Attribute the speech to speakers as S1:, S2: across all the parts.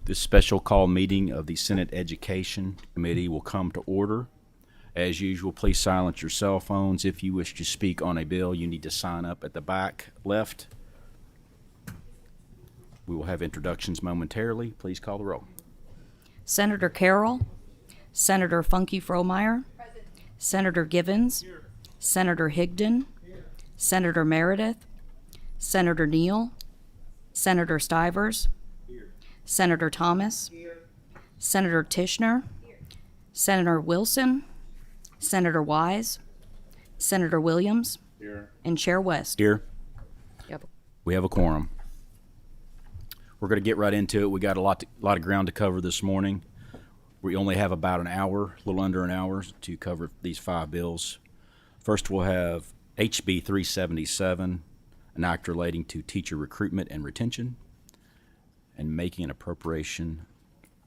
S1: This special call meeting of the Senate Education Committee will come to order. As usual, please silence your cell phones. If you wish to speak on a bill, you need to sign up at the back left. We will have introductions momentarily. Please call the roll.
S2: Senator Carroll, Senator Funky Fromeyer, Senator Givens, Senator Higdon, Senator Meredith, Senator Neal, Senator Stivers, Senator Thomas, Senator Tishner, Senator Wilson, Senator Wise, Senator Williams, and Chair West.
S1: Here.
S2: Yep.
S1: We have a quorum. We're going to get right into it. We got a lot of ground to cover this morning. We only have about an hour, a little under an hour, to cover these 5 bills. First, we'll have HB 377, an act relating to teacher recruitment and retention, and making an appropriation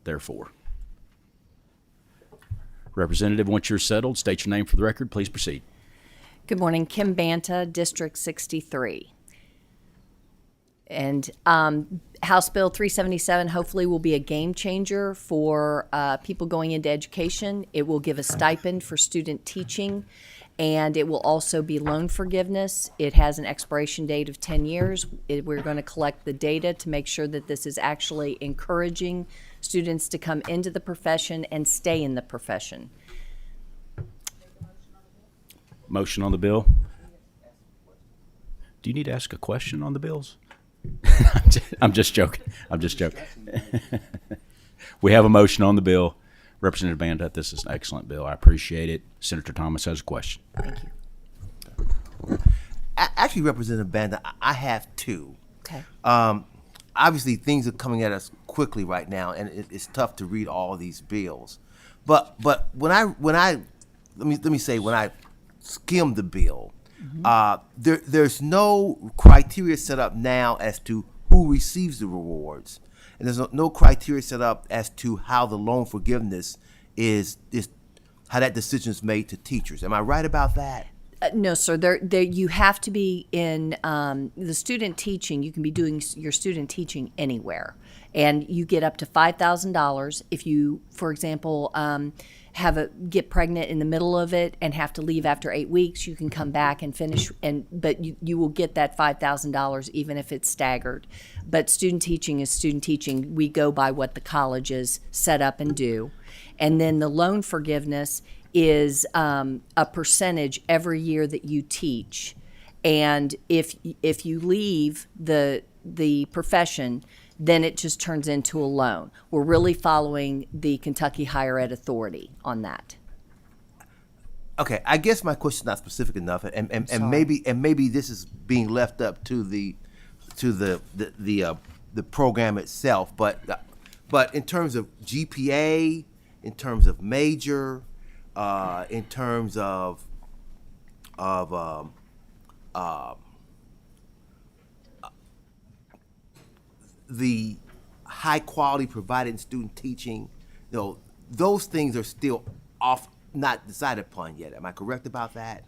S1: therefore. Representative, once you're settled, state your name for the record. Please proceed.
S3: Good morning. Kim Banta, District 63. And House Bill 377 hopefully will be a game changer for people going into education. It will give a stipend for student teaching, and it will also be loan forgiveness. It has an expiration date of 10 years. We're going to collect the data to make sure that this is actually encouraging students to come into the profession and stay in the profession.
S1: Motion on the bill. Do you need to ask a question on the bills? I'm just joking. We have a motion on the bill. Representative Banta, this is an excellent bill. I appreciate it. Senator Thomas has a question.
S3: Thank you.
S4: Actually, Representative Banta, I have 2.
S3: Okay.
S4: Obviously, things are coming at us quickly right now, and it's tough to read all of these bills. But when I skimmed the bill, there's no criteria set up now as to who receives the rewards, and there's no criteria set up as to how the loan forgiveness is how that decision is made to teachers. Am I right about that?
S3: No, sir. There, you have to be in the student teaching. You can be doing your student teaching anywhere, and you get up to $5,000 if you, for example, get pregnant in the middle of it and have to leave after 8 weeks. You can come back and finish, but you will get that $5,000 even if it's staggered. But student teaching is student teaching. We go by what the colleges set up and do, and then the loan forgiveness is a percentage every year that you teach, and if you leave the profession, then it just turns into a loan. We're really following the Kentucky Higher Ed Authority on that.
S4: Okay, I guess my question is not specific enough, and maybe this is being left up to the program itself. But in terms of GPA, in terms of major, in terms of the high quality provided in student teaching, those things are still not decided upon yet. Am I correct about that?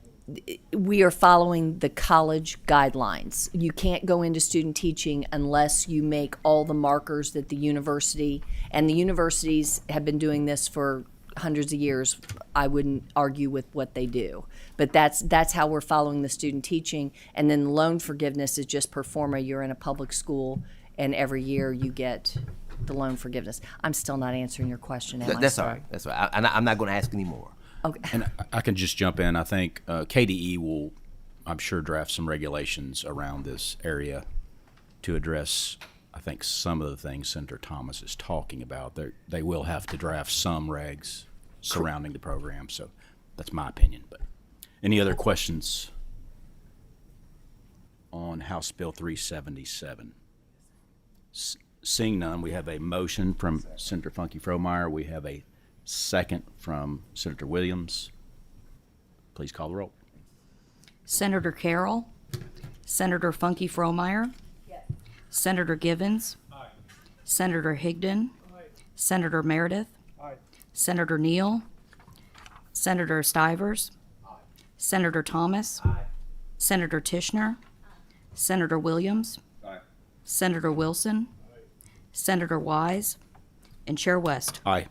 S3: We are following the college guidelines. You can't go into student teaching unless you make all the markers that the university, and the universities have been doing this for hundreds of years. I wouldn't argue with what they do, but that's how we're following the student teaching. And then loan forgiveness is just per forma. You're in a public school, and every year you get the loan forgiveness. I'm still not answering your question, am I?
S4: That's all right. That's all right. I'm not going to ask any more.
S3: Okay.
S1: And I can just jump in. I think KDE will, I'm sure, draft some regulations around this area to address, I think, some of the things Senator Thomas is talking about. They will have to draft some regs surrounding the program. So that's my opinion. But any other questions on House Bill 377? Seeing none, we have a motion from Senator Funky Fromeyer. We have a second from Senator Williams. Please call the roll.
S2: Senator Carroll, Senator Funky Fromeyer, Senator Givens, Senator Higdon, Senator Meredith, Senator Neal, Senator Stivers, Senator Thomas, Senator Tishner, Senator Williams, Senator Wilson, Senator Wise, and Chair West.
S1: Aye.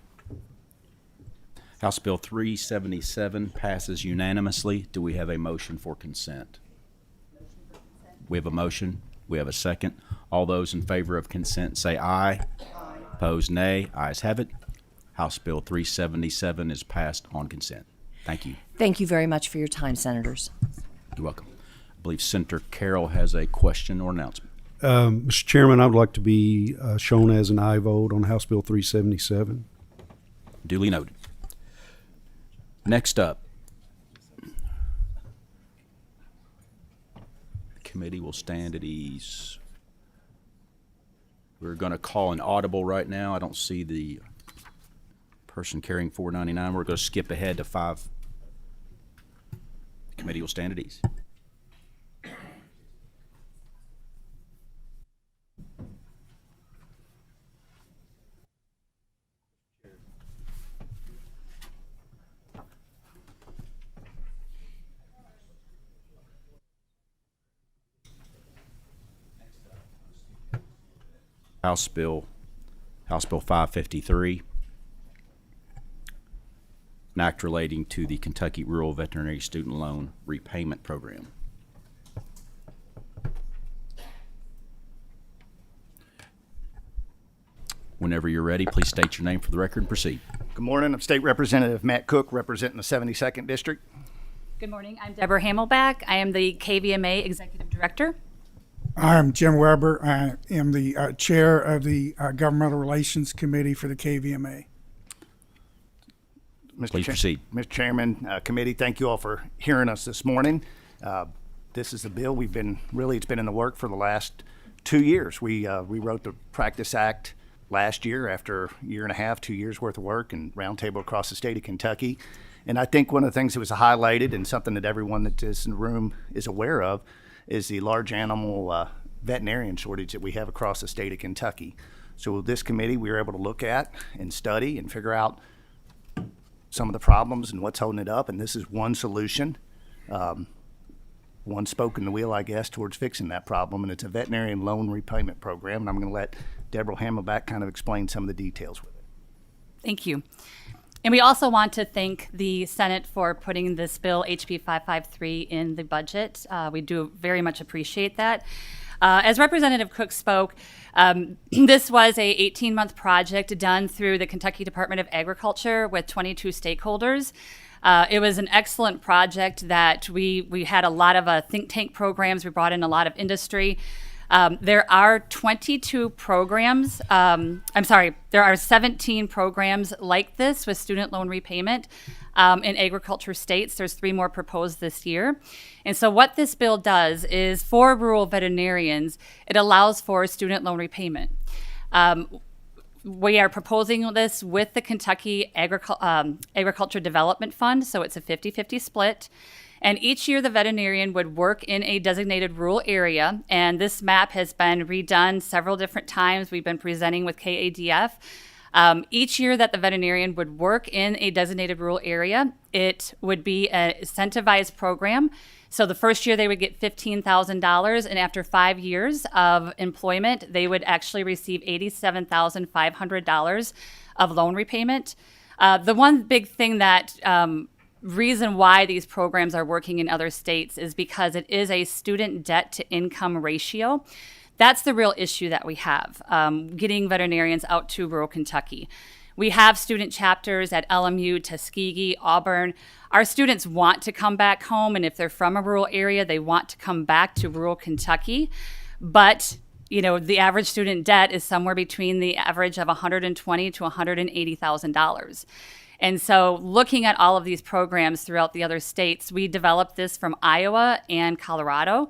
S1: House Bill 377 passes unanimously. Do we have a motion for consent? We have a motion. We have a second. All those in favor of consent say aye. Aye. Opposed, nay. Ayes have it. House Bill 377 is passed on consent. Thank you.
S3: Thank you very much for your time, Senators.
S1: You're welcome. I believe Senator Carroll has a question or announcement.
S5: Mr. Chairman, I'd like to be shown as an aye vote on House Bill 377.
S1: Duly noted. Next up, the committee will stand at ease. We're going to call an audible right now. I don't see the person carrying 499. We're going to skip ahead to 5. The committee will stand at ease. House Bill 553, an act relating to the Kentucky Rural Veterinary Student Loan Repayment Program. Whenever you're ready, please state your name for the record and proceed.
S6: Good morning. I'm State Representative Matt Cook, representing the 72nd District.
S7: Good morning. I'm Deborah Hamelback. I am the KVMA Executive Director.
S8: I'm Jim Weber. I am the chair of the Governmental Relations Committee for the KVMA.
S1: Please proceed.
S6: Mr. Chairman, committee, thank you all for hearing us this morning. This is a bill it's been in the work for the last 2 years. We wrote the Practice Act last year after a year and a half, 2 years worth of work and roundtable across the state of Kentucky. And I think one of the things that was highlighted and something that everyone that is in the room is aware of is the large animal veterinarian shortage that we have across the state of Kentucky. So with this committee, we were able to look at and study and figure out some of the problems and what's holding it up. And this is one solution, one spoke in the wheel, I guess, towards fixing that problem. And it's a veterinarian loan repayment program. And I'm going to let Deborah Hamelback kind of explain some of the details with it.
S7: Thank you. And we also want to thank the Senate for putting this bill, HB 553, in the budget. We do very much appreciate that. As Representative Cook spoke, this was a 18-month project done through the Kentucky Department of Agriculture with 22 stakeholders. It was an excellent project that we had a lot of think tank programs. We brought in a lot of industry. There are 22 programs, there are 17 programs like this with student loan repayment in agriculture states. There's 3 more proposed this year. And so what this bill does is for rural veterinarians, it allows for student loan repayment. We are proposing this with the Kentucky Agriculture Development Fund, so it's a 50-50 split. And each year the veterinarian would work in a designated rural area, and this map has been redone several different times. We've been presenting with KADF. Each year that the veterinarian would work in a designated rural area, it would be an incentivized program. So the first year they would get $15,000, and after 5 years of employment, they would actually receive $87,500 of loan repayment. The one big thing that reason why these programs are working in other states is because it is a student debt to income ratio. That's the real issue that we have, getting veterinarians out to rural Kentucky. We have student chapters at LMU, Tuskegee, Auburn. Our students want to come back home, and if they're from a rural area, they want to come back to rural Kentucky. But the average student debt is somewhere between the average of $120,000 to $180,000. And so looking at all of these programs throughout the other states, we developed this from Iowa and Colorado.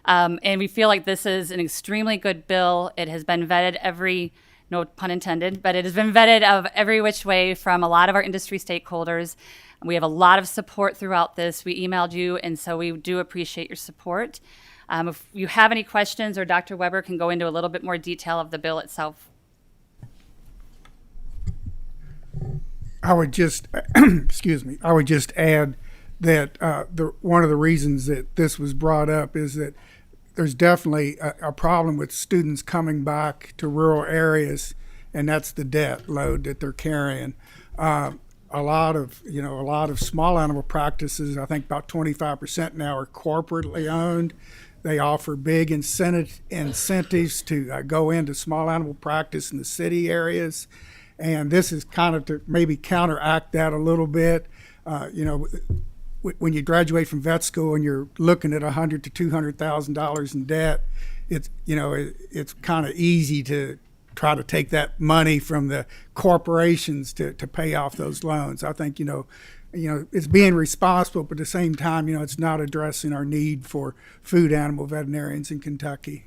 S7: And we feel like this is an extremely good bill. It has been vetted no pun intended, but it has been vetted of every which way from a lot of our industry stakeholders. We have a lot of support throughout this. We emailed you, and so we do appreciate your support. If you have any questions, or Dr. Weber can go into a little bit more detail of the bill itself.
S8: I would just, I would just add that one of the reasons that this was brought up is that there's definitely a problem with students coming back to rural areas and that's the debt load that they're carrying. A lot of small animal practices, I think about 25% now, are corporately owned. They offer big incentives to go into small animal practice in the city areas, and this is kind of to maybe counteract that a little bit. When you graduate from vet school and you're looking at $100,000 to $200,000 in debt, it's kind of easy to try to take that money from the corporations to pay off those loans. I think it's being responsible, but at the same time, it's not addressing our need for food animal veterinarians in Kentucky.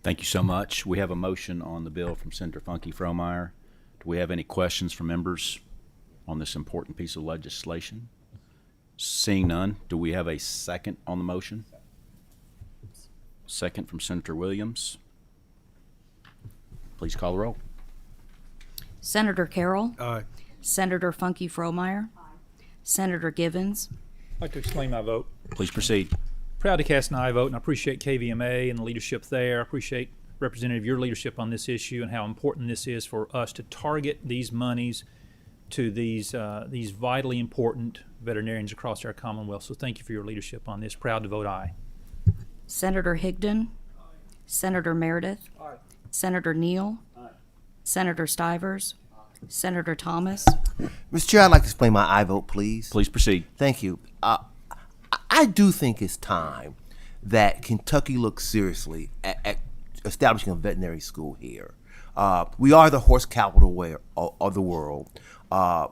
S1: Thank you so much. We have a motion on the bill from Senator Funky Fromeyer. Do we have any questions from members on this important piece of legislation? Seeing none, do we have a second on the motion? Second from Senator Williams. Please call the roll.
S2: Senator Carroll.
S5: Aye.
S2: Senator Funky Fromeyer. Senator Givens.
S9: I'd like to explain my vote.
S1: Please proceed.
S9: Proud to cast an aye vote, and I appreciate KVMA and the leadership there. I appreciate, Representative, your leadership on this issue and how important this is for us to target these monies to these vitally important veterinarians across our Commonwealth. So thank you for your leadership on this. Proud to vote aye.
S2: Senator Higdon. Senator Meredith. Senator Neal. Senator Stivers. Senator Thomas.
S4: Mr. Chair, I'd like to explain my aye vote, please.
S1: Please proceed.
S4: Thank you. I do think it's time that Kentucky looks seriously at establishing a veterinary school here. We are the horse capital of the world.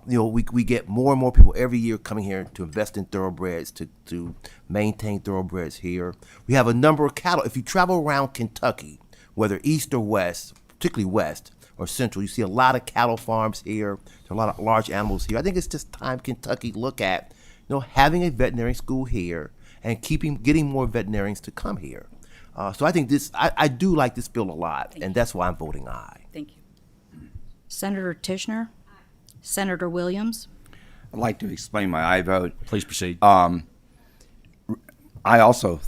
S4: We get more and more people every year coming here to invest in thoroughbreds, to maintain thoroughbreds here. We have a number of cattle. If you travel around Kentucky, whether east or west, particularly west or central, you see a lot of cattle farms here. There are a lot of large animals here. I think it's just time Kentucky look at, having a veterinary school here and getting more veterinarians to come here. So I think I do like this bill a lot, and that's why I'm voting aye.
S7: Thank you.
S2: Senator Tishner. Senator Williams.
S10: I'd like to explain my aye vote.
S1: Please proceed.
S10: I also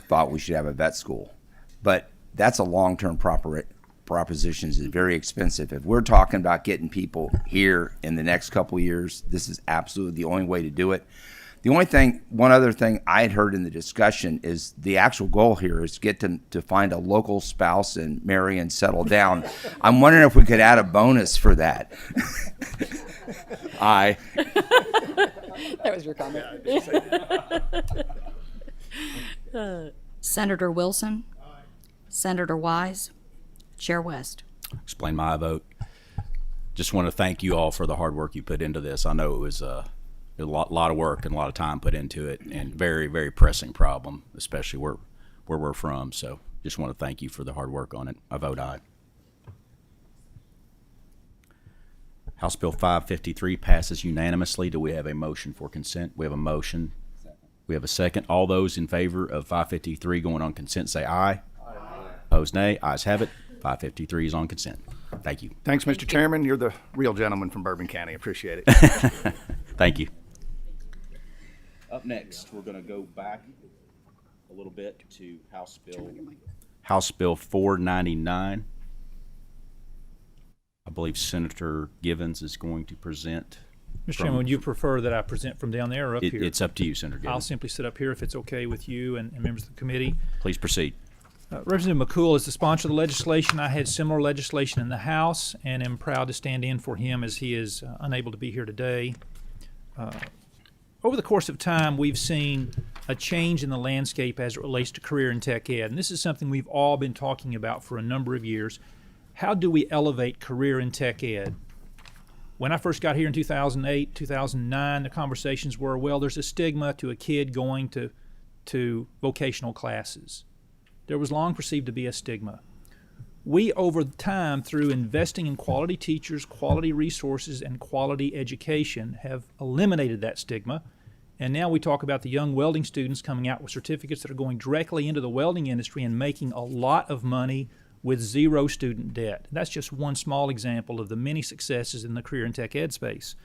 S10: thought we should have a vet school, but that's a long-term proposition. It's very expensive. If we're talking about getting people here in the next couple of years, this is absolutely the only way to do it. One other thing I had heard in the discussion is the actual goal here is get to find a local spouse and marry and settle down. I'm wondering if we could add a bonus for that. Aye.
S7: That was your comment.
S2: Senator Wilson. Senator Wise. Chair West.
S1: Explain my vote. Just want to thank you all for the hard work you put into this. I know it was a lot of work and a lot of time put into it, and very, very pressing problem, especially where we're from. So just want to thank you for the hard work on it. I vote aye. House Bill 553 passes unanimously. Do we have a motion for consent? We have a motion. We have a second. All those in favor of 553 going on consent say aye. Aye. Opposed, nay. Ayes have it. 553 is on consent. Thank you.
S6: Thanks, Mr. Chairman. You're the real gentleman from Bourbon County. Appreciate it.
S1: Thank you. Up next, we're going to go back a little bit to House Bill 499. I believe Senator Givens is going to present.
S9: Mr. Chairman, would you prefer that I present from down there or up here?
S1: It's up to you, Senator Givens.
S9: I'll simply sit up here if it's okay with you and members of the committee.
S1: Please proceed.
S9: Representative McCool is the sponsor of the legislation. I had similar legislation in the House and am proud to stand in for him as he is unable to be here today. Over the course of time, we've seen a change in the landscape as it relates to career and tech ed, and this is something we've all been talking about for a number of years. How do we elevate career and tech ed? When I first got here in 2008, 2009, the conversations were, well, there's a stigma to a kid going to vocational classes. There was long perceived to be a stigma. We, over time, through investing in quality teachers, quality resources, and quality education, have eliminated that stigma. And now we talk about the young welding students coming out with certificates that are going directly into the welding industry and making a lot of money with zero student debt. That's just one small example of the many successes in the career and tech ed space.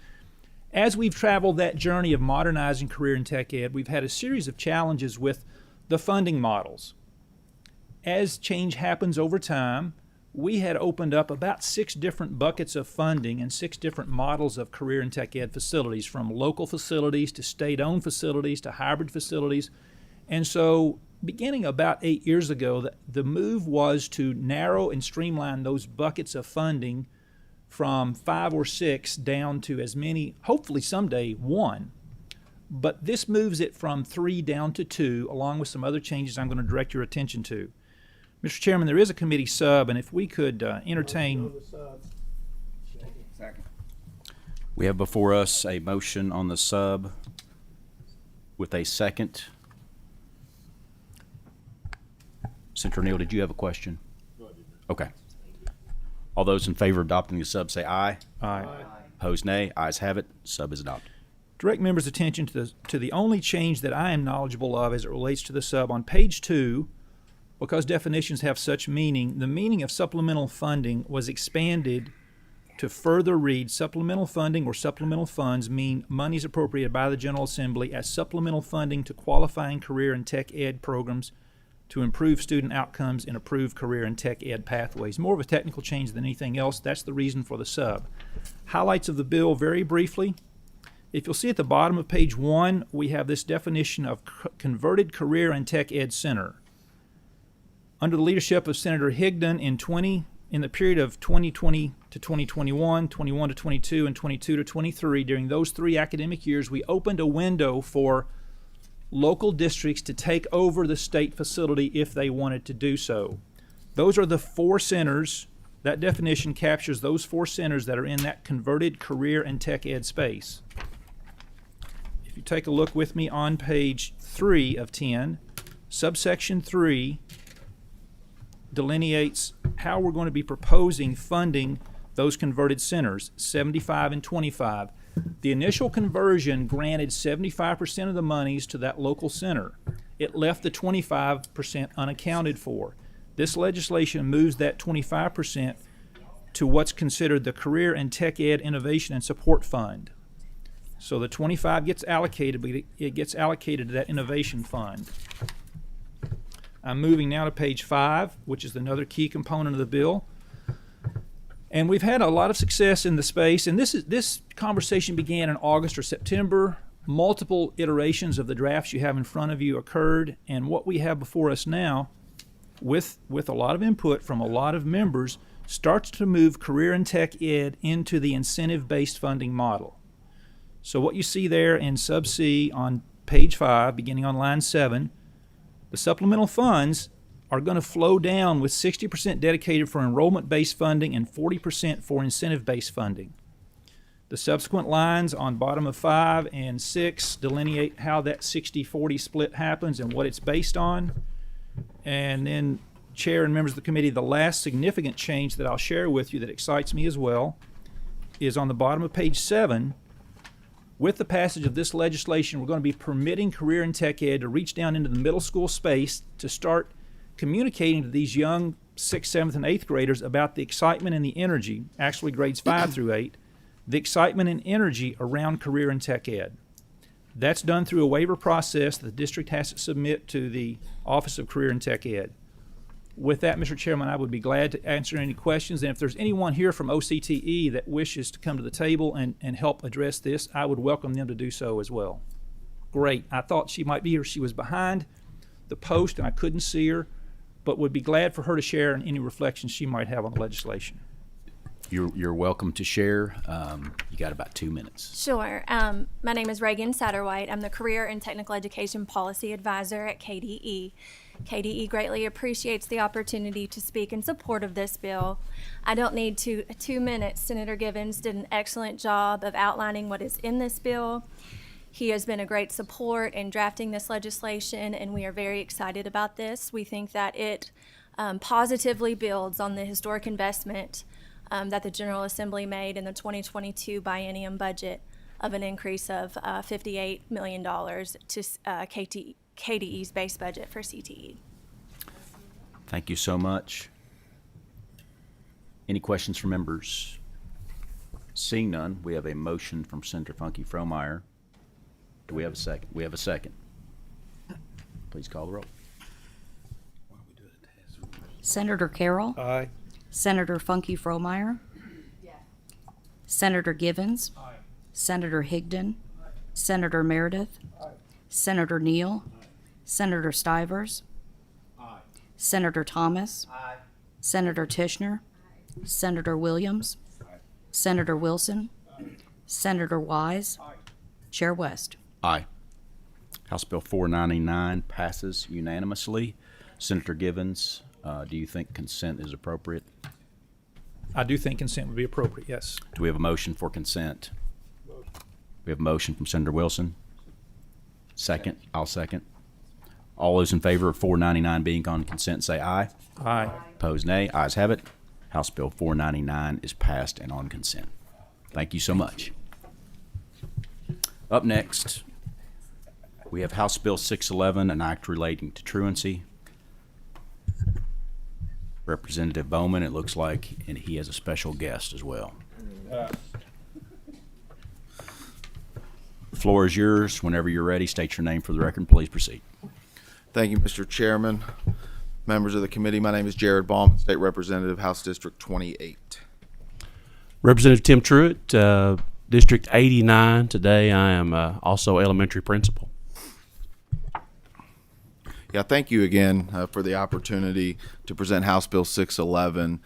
S9: As we've traveled that journey of modernizing career and tech ed, we've had a series of challenges with the funding models. as change happens over time, we had opened up about 6 different buckets of funding and 6 different models of career and tech ed facilities, from local facilities to state-owned facilities to hybrid facilities. And so beginning about 8 years ago, the move was to narrow and streamline those buckets of funding from 5 or 6 down to as many, hopefully someday 1. But this moves it from 3 down to 2, along with some other changes I'm going to direct your attention to. Mr. Chairman, there is a committee sub, and if we could entertain.
S1: We have before us a motion on the sub with a second. Senator Neal, did you have a question? Okay. All those in favor of adopting the sub say aye.
S9: Aye.
S1: Opposed, nay. Ayes have it. Sub is adopted.
S9: Direct members' attention to the only change that I am knowledgeable of as it relates to the sub. On page 2, because definitions have such meaning, the meaning of supplemental funding was expanded to further read supplemental funding or supplemental funds mean monies appropriated by the General Assembly as supplemental funding to qualifying career and tech ed programs to improve student outcomes and approve career and tech ed pathways. More of a technical change than anything else. That's the reason for the sub. Highlights of the bill very briefly. If you'll see at the bottom of page 1, we have this definition of converted career and tech ed center. Under the leadership of Senator Higdon in the period of 2020 to 2021, 21 to 22, and 22 to 23, during those 3 academic years, we opened a window for local districts to take over the state facility if they wanted to do so. Those are the 4 centers. That definition captures those 4 centers that are in that converted career and tech ed space. If you take a look with me on page 3 of 10, subsection 3 delineates how we're going to be proposing funding those converted centers, 75 and 25. The initial conversion granted 75% of the monies to that local center. It left the 25% unaccounted for. This legislation moves that 25% to what's considered the Career and Tech Ed Innovation and Support Fund. So the 25 gets allocated, but it gets allocated to that innovation fund. I'm moving now to page 5, which is another key component of the bill. And we've had a lot of success in the space, and this conversation began in August or September. Multiple iterations of the drafts you have in front of you occurred, and what we have before us now, with a lot of input from a lot of members, starts to move career and tech ed into the incentive-based funding model. So what you see there in sub C on page 5, beginning on line 7, the supplemental funds are going to flow down with 60% dedicated for enrollment-based funding and 40% for incentive-based funding. The subsequent lines on bottom of 5 and 6 delineate how that 60-40 split happens and what it's based on. And then, Chair and members of the committee, the last significant change that I'll share with you that excites me as well is on the bottom of page 7. With the passage of this legislation, we're going to be permitting career and tech ed to reach down into the middle school space to start communicating to these young 6th, 7th, and 8th graders about the excitement and the energy, actually grades 5 through 8, the excitement and energy around career and tech ed. That's done through a waiver process that the district has to submit to the Office of Career and Tech Ed. With that, Mr. Chairman, I would be glad to answer any questions, and if there's anyone here from OCTE that wishes to come to the table and help address this, I would welcome them to do so as well. Great. I thought she might be here. She was behind the post and I couldn't see her, but would be glad for her to share any reflections she might have on the legislation.
S1: You're welcome to share. You got about 2 minutes.
S11: Sure. My name is Reagan Satterwhite. I'm the Career and Technical Education Policy Advisor at KDE. KDE greatly appreciates the opportunity to speak in support of this bill. I don't need 2 minutes. Senator Givens did an excellent job of outlining what is in this bill. He has been a great support in drafting this legislation, and we are very excited about this. We think that it positively builds on the historic investment that the General Assembly made in the 2022 biennium budget of an increase of $58 million to KDE's base budget for CTE.
S1: Thank you so much. Any questions from members? Seeing none, we have a motion from Senator Funky Fromeyer. Do we have a second? We have a second. Please call the roll.
S2: Senator Carroll.
S5: Aye.
S2: Senator Funky Fromeyer. Senator Givens. Senator Higdon. Senator Meredith. Senator Neal. Senator Stivers. Senator Thomas. Senator Tishner. Senator Williams. Senator Wilson. Senator Wise. Chair West.
S1: Aye. House Bill 499 passes unanimously. Senator Givens, do you think consent is appropriate?
S9: I do think consent would be appropriate, yes.
S1: Do we have a motion for consent? We have a motion from Senator Wilson. Second. I'll second. All those in favor of 499 being on consent say aye.
S9: Aye.
S1: Opposed, nay. Ayes have it. House Bill 499 is passed and on consent. Thank you so much. Up next, we have House Bill 611, an act relating to truancy. Representative Bowman, it looks like, and he has a special guest as well. The floor is yours. Whenever you're ready, state your name for the record. Please proceed.
S12: Thank you, Mr. Chairman. Members of the committee, my name is Jared Baum, State Representative, House District 28.
S13: Representative Tim Truitt, District 89. Today I am also elementary principal.
S12: Yeah, thank you again for the opportunity to present House Bill 611.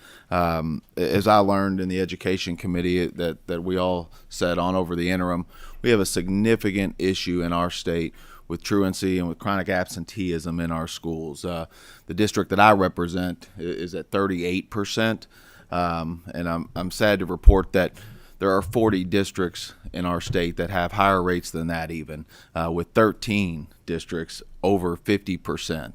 S12: As I learned in the Education Committee that we all sat on over the interim, we have a significant issue in our state with truancy and with chronic absenteeism in our schools. The district that I represent is at 38%, and I'm sad to report that there are 40 districts in our state that have higher rates than that even, with 13 districts over 50%.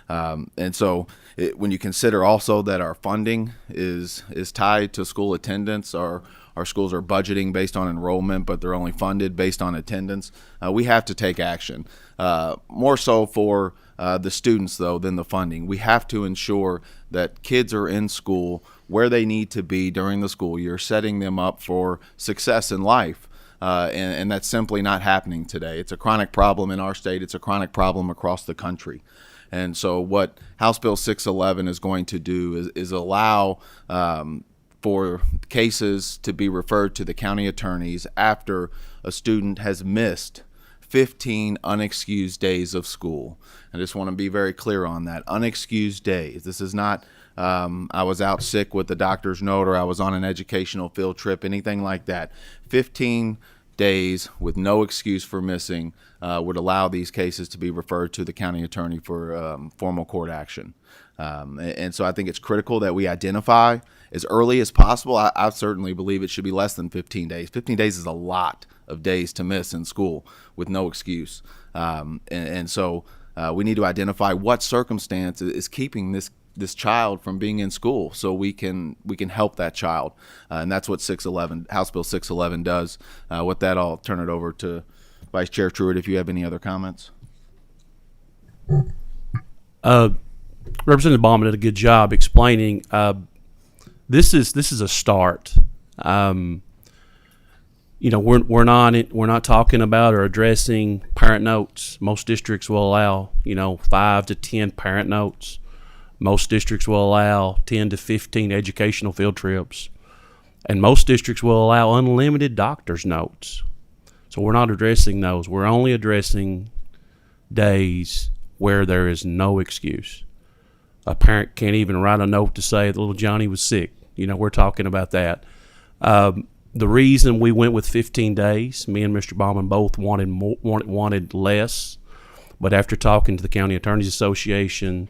S12: And so when you consider also that our funding is tied to school attendance, our schools are budgeting based on enrollment, but they're only funded based on attendance, we have to take action. More so for the students, though, than the funding. We have to ensure that kids are in school where they need to be during the school year, setting them up for success in life. And that's simply not happening today. It's a chronic problem in our state. It's a chronic problem across the country. And so what House Bill 611 is going to do is allow for cases to be referred to the county attorneys after a student has missed 15 unexcused days of school. I just want to be very clear on that. Unexcused days. This is not I was out sick with the doctor's note, or I was on an educational field trip, anything like that. 15 days with no excuse for missing would allow these cases to be referred to the county attorney for formal court action. And so I think it's critical that we identify as early as possible. I certainly believe it should be less than 15 days. 15 days is a lot of days to miss in school with no excuse. And so we need to identify what circumstance is keeping this child from being in school, so we can help that child, and that's what 611 House Bill 611 does. With that, I'll turn it over to Vice Chair Truitt if you have any other comments.
S13: Representative Bauman did a good job explaining. This is a start. We're not talking about or addressing parent notes. Most districts will allow 5 to 10 parent notes. Most districts will allow 10 to 15 educational field trips. And most districts will allow unlimited doctor's notes. So we're not addressing those. We're only addressing days where there is no excuse. A parent can't even write a note to say that little Johnny was sick. We're talking about that. The reason we went with 15 days, me and Mr. Bauman both wanted less. But after talking to the County Attorneys Association,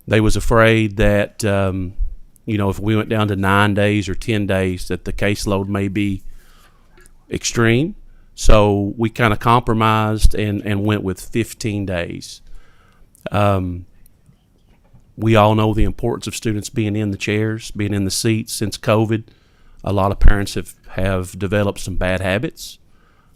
S13: they was afraid that, if we went down to 9 days or 10 days, that the caseload may be extreme. So we kind of compromised and went with 15 days. We all know the importance of students being in the chairs, being in the seats. Since COVID, a lot of parents have developed some bad habits,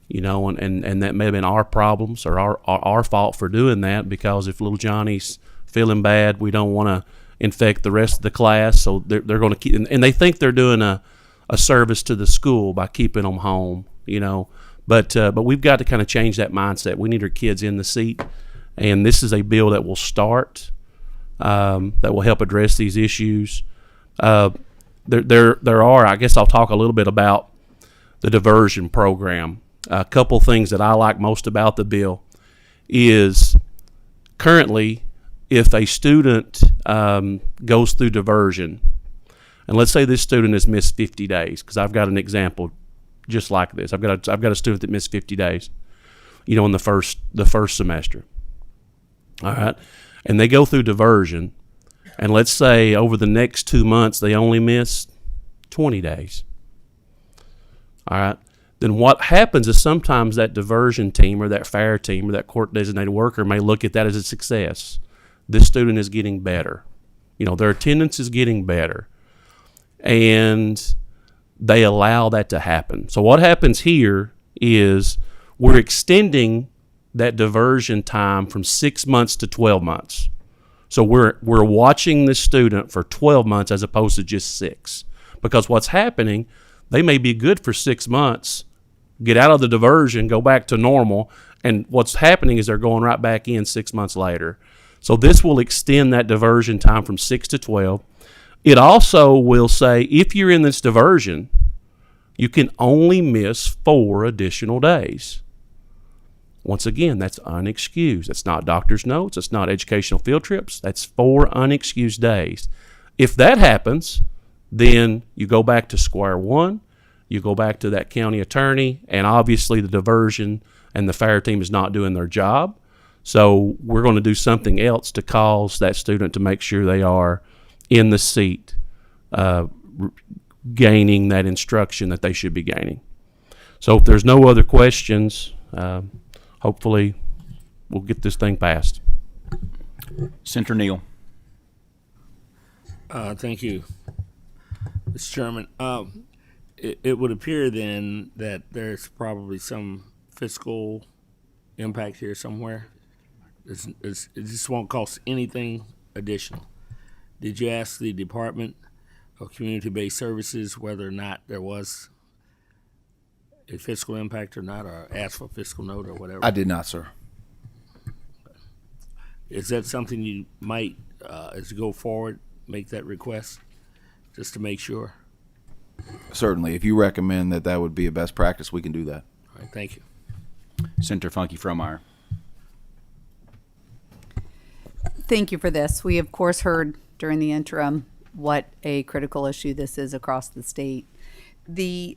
S13: and that may have been our problems or our fault for doing that, because if little Johnny's feeling bad, we don't want to infect the rest of the class, so they're going to keep, and they think they're doing a service to the school by keeping them home, but we've got to kind of change that mindset. We need our kids in the seat, and this is a bill that will start that will help address these issues. There are, I guess I'll talk a little bit about the diversion program. A couple things that I like most about the bill is currently, if a student goes through diversion, and let's say this student has missed 50 days, because I've got an example just like this. I've got a student that missed 50 days, in the first semester. All right, and they go through diversion, and let's say over the next 2 months they only missed 20 days. All right, then what happens is sometimes that diversion team or that FAIR team or that court designated worker may look at that as a success. This student is getting better. Their attendance is getting better. And they allow that to happen. So what happens here is we're extending that diversion time from 6 months to 12 months. So we're watching this student for 12 months as opposed to just 6. Because what's happening, they may be good for 6 months, get out of the diversion, go back to normal, and what's happening is they're going right back in 6 months later. So this will extend that diversion time from 6 to 12. It also will say if you're in this diversion, you can only miss 4 additional days. Once again, that's unexcused. That's not doctor's notes. That's not educational field trips. That's 4 unexcused days. If that happens, then you go back to square one. You go back to that county attorney, and obviously the diversion and the FAIR team is not doing their job. So we're going to do something else to cause that student to make sure they are in the seat, gaining that instruction that they should be gaining. So if there's no other questions, hopefully we'll get this thing passed.
S1: Senator Neal.
S14: Thank you, Mr. Chairman. It would appear then that there's probably some fiscal impact here somewhere. It just won't cost anything additional. Did you ask the Department of Community-Based Services whether or not there was a fiscal impact or not, or ask for a fiscal note or whatever?
S12: I did not, sir.
S14: Is that something you might, as you go forward, make that request, just to make sure?
S12: Certainly. If you recommend that would be a best practice, we can do that.
S14: All right, thank you.
S1: Senator Funky Fromeyer.
S2: Thank you for this. We, of course, heard during the interim what a critical issue this is across the state. The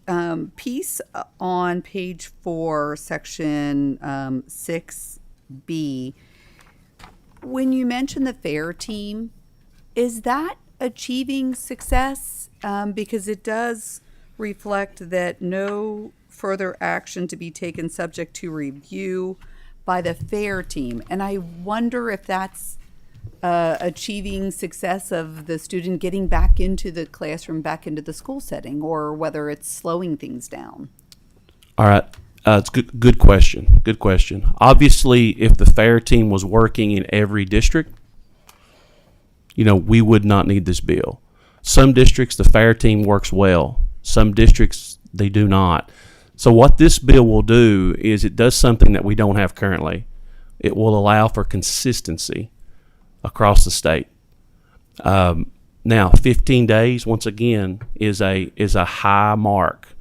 S2: piece on page 4, section 6B, when you mention the FAIR team, is that achieving success? Because it does reflect that no further action to be taken subject to review by the FAIR team. And I wonder if that's achieving success of the student getting back into the classroom, back into the school setting, or whether it's slowing things down.
S13: All right. It's good question. Good question. Obviously, if the FAIR team was working in every district, we would not need this bill. Some districts, the FAIR team works well. Some districts, they do not. So what this bill will do is it does something that we don't have currently. It will allow for consistency across the state. Now, 15 days, once again, is a high mark.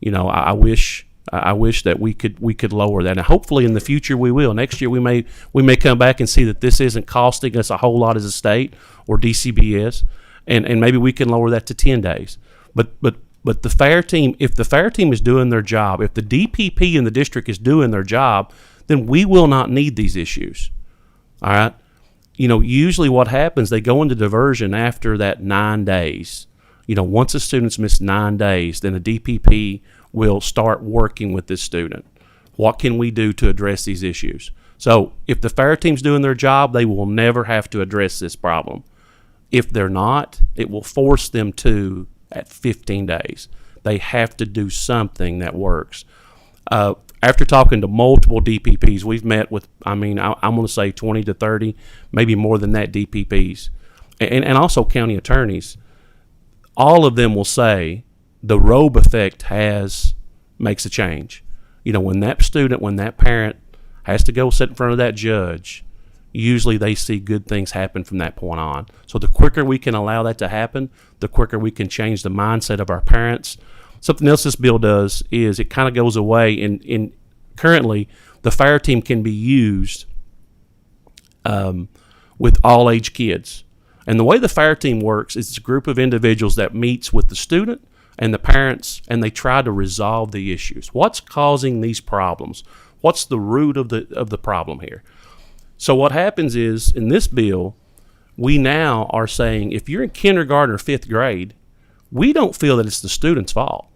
S13: I wish that we could lower that, and hopefully in the future we will. Next year we may come back and see that this isn't costing us a whole lot as a state or DCBS, and maybe we can lower that to 10 days. But the FAIR team, if the FAIR team is doing their job, if the DPP in the district is doing their job, then we will not need these issues. All right. Usually what happens, they go into diversion after that 9 days. Once a student's missed 9 days, then the DPP will start working with this student. What can we do to address these issues? So if the FAIR team's doing their job, they will never have to address this problem. If they're not, it will force them to at 15 days. They have to do something that works. After talking to multiple DPPs, we've met with, I'm going to say 20 to 30, maybe more than that DPPs, and also county attorneys. All of them will say the robe effect makes a change. When that student, when that parent has to go sit in front of that judge usually they see good things happen from that point on. So the quicker we can allow that to happen, the quicker we can change the mindset of our parents. Something else this bill does is it kind of goes away, and currently the fire team can be used with all age kids. And the way the fire team works is it's a group of individuals that meets with the student and the parents, and they try to resolve the issues. What's causing these problems? What's the root of the problem here? So what happens is, in this bill, we now are saying if you're in kindergarten or 5th grade, we don't feel that it's the student's fault.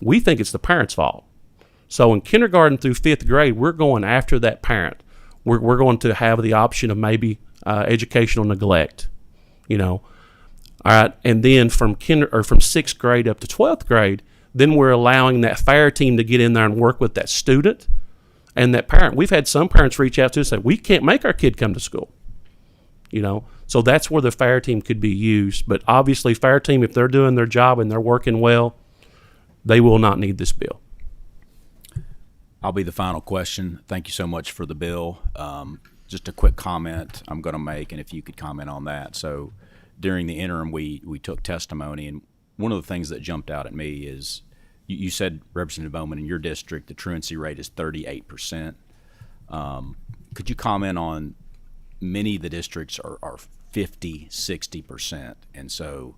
S13: We think it's the parent's fault. So in kindergarten through 5th grade, we're going after that parent. We're going to have the option of maybe educational neglect, all right. And then from 6th grade up to 12th grade, then we're allowing that fire team to get in there and work with that student and that parent. We've had some parents reach out to us and say, we can't make our kid come to school, So that's where the fire team could be used. But obviously, fire team, if they're doing their job and they're working well, they will not need this bill.
S1: I'll be the final question. Thank you so much for the bill. Just a quick comment I'm going to make, and if you could comment on that. So during the interim, we took testimony, and one of the things that jumped out at me is you said, Representative Bowman, in your district, the truancy rate is 38%. Could you comment on many of the districts are 50, 60%, and so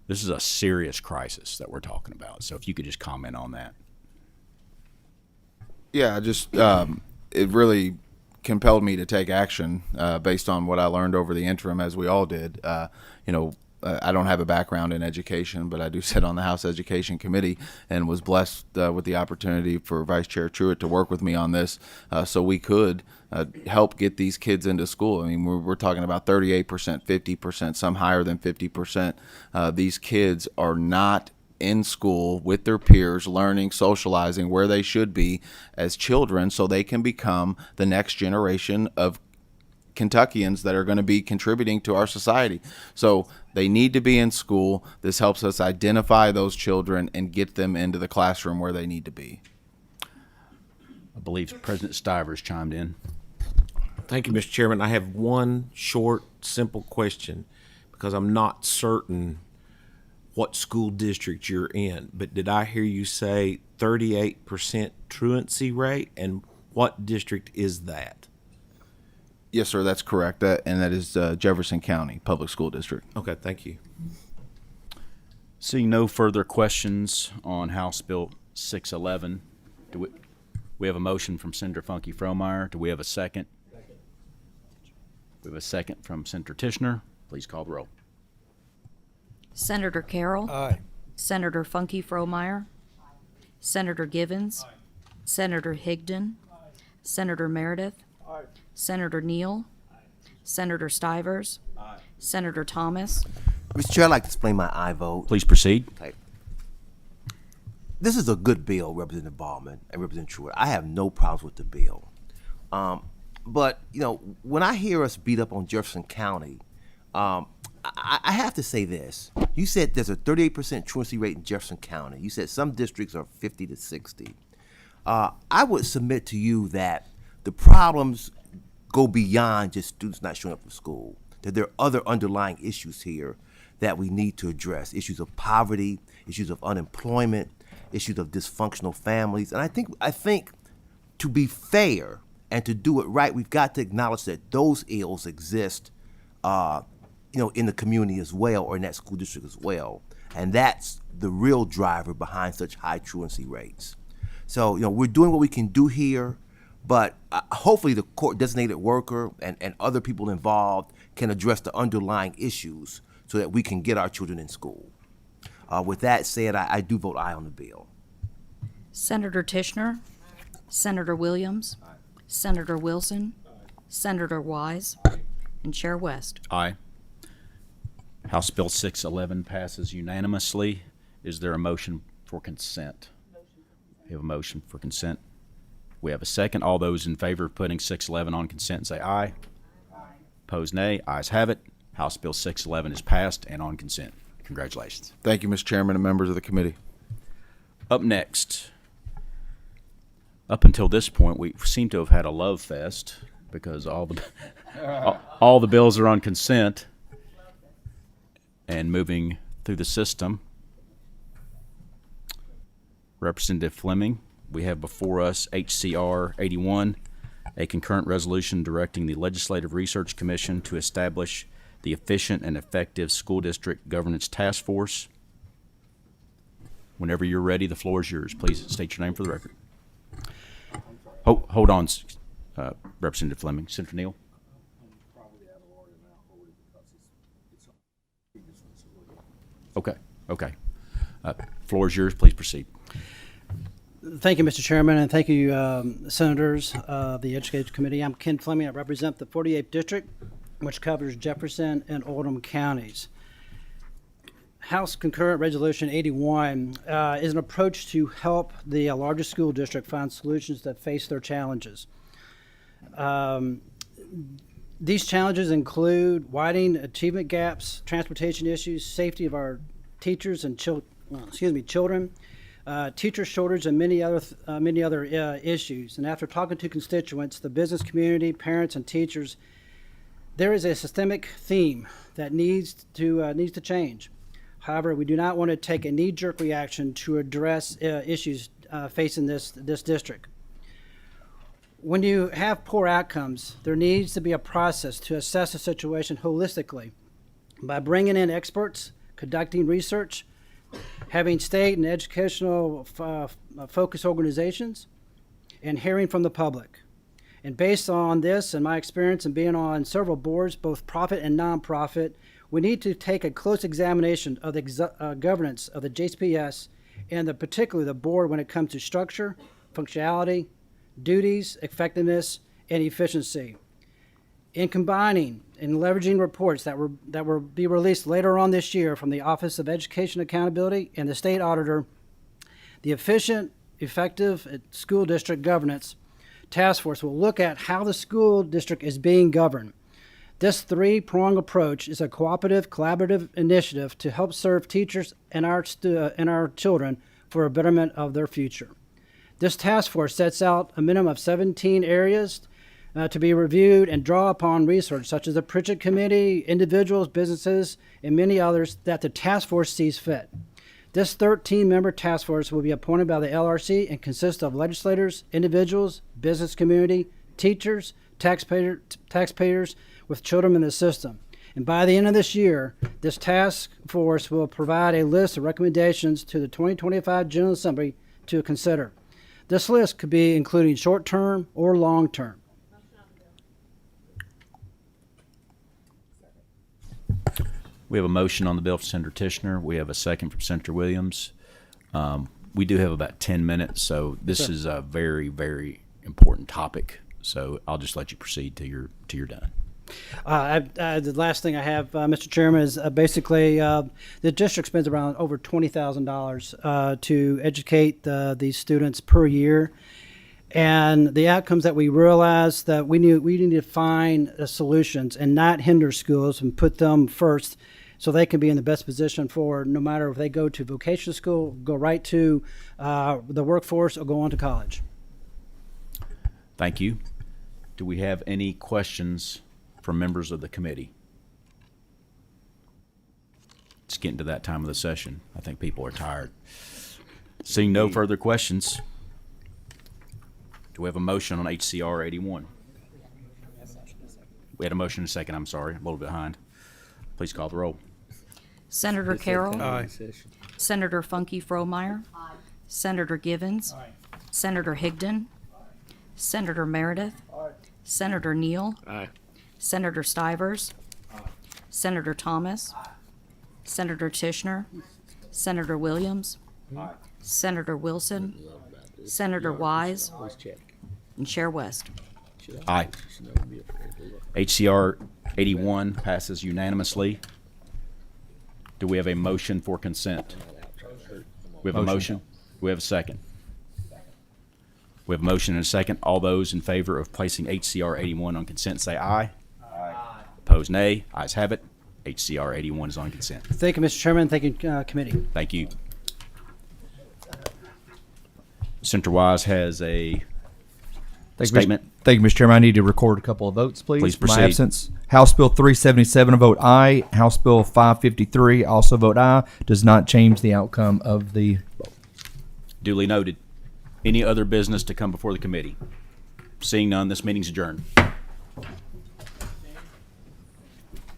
S1: this is a serious crisis that we're talking about. So if you could just comment on that.
S12: Yeah, just it really compelled me to take action based on what I learned over the interim, as we all did. I don't have a background in education, but I do sit on the House Education Committee and was blessed with the opportunity for Vice Chair Truitt to work with me on this so we could help get these kids into school. I mean, we're talking about 38%, 50%, some higher than 50%. These kids are not in school with their peers, learning, socializing where they should be as children so they can become the next generation of Kentuckians that are going to be contributing to our society. So they need to be in school. This helps us identify those children and get them into the classroom where they need to be.
S1: I believe President Stivers chimed in.
S15: Thank you, Mr. Chairman. I have one short, simple question because I'm not certain what school district you're in, but did I hear you say 38% truancy rate, and what district is that?
S12: Yes, sir, that's correct. And that is Jefferson County Public School District.
S15: Okay, thank you.
S1: Seeing no further questions on House Bill 611, do we have a motion from Senator Funky Fromeyer. Do we have a second? We have a second from Senator Tishner. Please call the roll.
S16: Senator Carroll.
S8: Aye.
S16: Senator Funky Fromeyer. Senator Givens. Senator Higdon. Senator Meredith. Senator Neal. Senator Stivers. Senator Thomas.
S4: Mr. Chair, I'd like to explain my aye vote.
S1: Please proceed.
S4: Okay. This is a good bill, Representative Ballman and Representative Truitt. I have no problems with the bill. But, when I hear us beat up on Jefferson County, I have to say this. You said there's a 38% truancy rate in Jefferson County. You said some districts are 50 to 60. I would submit to you that the problems go beyond just students not showing up for school, that there are other underlying issues here that we need to address, issues of poverty, issues of unemployment, issues of dysfunctional families. And I think to be fair and to do it right, we've got to acknowledge that those ills exist in the community as well, or in that school district as well. And that's the real driver behind such high truancy rates. So, we're doing what we can do here, but hopefully the court designated worker and other people involved can address the underlying issues so that we can get our children in school. With that said, I do vote aye on the bill.
S16: Senator Tishner. Senator Williams. Senator Wilson. Senator Wise. And Chair West.
S1: Aye. House Bill 611 passes unanimously. Is there a motion for consent? We have a motion for consent. We have a second. All those in favor of putting 611 on consent say aye. Aye. Opposed, nay. Ayes have it. House Bill 611 is passed and on consent. Congratulations.
S12: Thank you, Mr. Chairman and members of the committee.
S1: Up next, up until this point, we seem to have had a love fest because all the bills are on consent. And moving through the system, Representative Fleming, we have before us HCR 81, a concurrent resolution directing the Legislative Research Commission to establish the Efficient and Effective School District Governance Task Force. Whenever you're ready, the floor is yours. Please state your name for the record. Hold on, Representative Fleming. Senator Neal. Okay. Floor is yours. Please proceed.
S17: Thank you, Mr. Chairman, and thank you, Senators, the Education Committee. I'm Ken Fleming. I represent the 48th District, which covers Jefferson and Oldham counties. House Concurrent Resolution 81 is an approach to help the largest school district find solutions that face their challenges. These challenges include widening achievement gaps, transportation issues, safety of our teachers and children, teacher shortage, and many other issues. And after talking to constituents, the business community, parents, and teachers, there is a systemic theme that needs to change. However, we do not want to take a knee-jerk reaction to address issues facing this district. When you have poor outcomes, there needs to be a process to assess the situation holistically by bringing in experts, conducting research, having state and educational focus organizations, and hearing from the public. And based on this and my experience in being on several boards, both profit and nonprofit, we need to take a close examination of the governance of the JCPS and particularly the board when it comes to structure, functionality, duties, effectiveness, and efficiency. In combining and leveraging reports that will be released later on this year from the Office of Education Accountability and the State Auditor, the Efficient, Effective School District Governance Task Force will look at how the school district is being governed. This three-pronged approach is a cooperative, collaborative initiative to help serve teachers and our children for a betterment of their future. This task force sets out a minimum of 17 areas to be reviewed and draw upon research such as the Pritchett Committee, individuals, businesses, and many others that the task force sees fit. This 13-member task force will be appointed by the LRC and consist of legislators, individuals, business community, teachers, taxpayers with children in the system. And by the end of this year, this task force will provide a list of recommendations to the 2025 General Assembly to consider. This list could be including short-term or long-term.
S1: We have a motion on the bill from Senator Tishner. We have a second from Senator Williams. We do have about 10 minutes, so this is a very, very important topic. So I'll just let you proceed till you're done.
S17: The last thing I have, Mr. Chairman, is basically the district spends around over $20,000 to educate these students per year. And the outcomes that we realize that we need to find solutions and not hinder schools and put them first so they can be in the best position for no matter if they go to vocational school, go right to the workforce, or go on to college.
S1: Thank you. Do we have any questions from members of the committee? It's getting to that time of the session. I think people are tired. Seeing no further questions, do we have a motion on HCR 81? We had a motion and a second. I'm sorry, I'm a little behind. Please call the roll.
S16: Senator Carroll.
S15: Aye.
S16: Senator Funky Fromeyer. Senator Givens. Senator Higdon. Senator Meredith. Senator Neal.
S14: Aye.
S16: Senator Stivers. Senator Thomas. Senator Tishner. Senator Williams. Senator Wilson. Senator Wise. And Chair West.
S1: Aye. HCR 81 passes unanimously. Do we have a motion for consent? We have a motion. We have a second. We have a motion and a second. All those in favor of placing HCR 81 on consent say aye. Aye. Opposed, nay. Ayes have it. HCR 81 is on consent.
S17: Thank you, Mr. Chairman. Thank you, committee.
S1: Thank you. Senator Wise has a Statement.
S18: Thank you, Mr. Chairman. I need to record a couple of votes, please.
S1: Please
S18: for my
S1: proceed.
S18: absence. House Bill 377, vote aye. House Bill 553, also vote aye. Does not change the outcome of the vote.
S1: Duly noted. Any other business to come before the committee? Seeing none, this meeting's adjourned.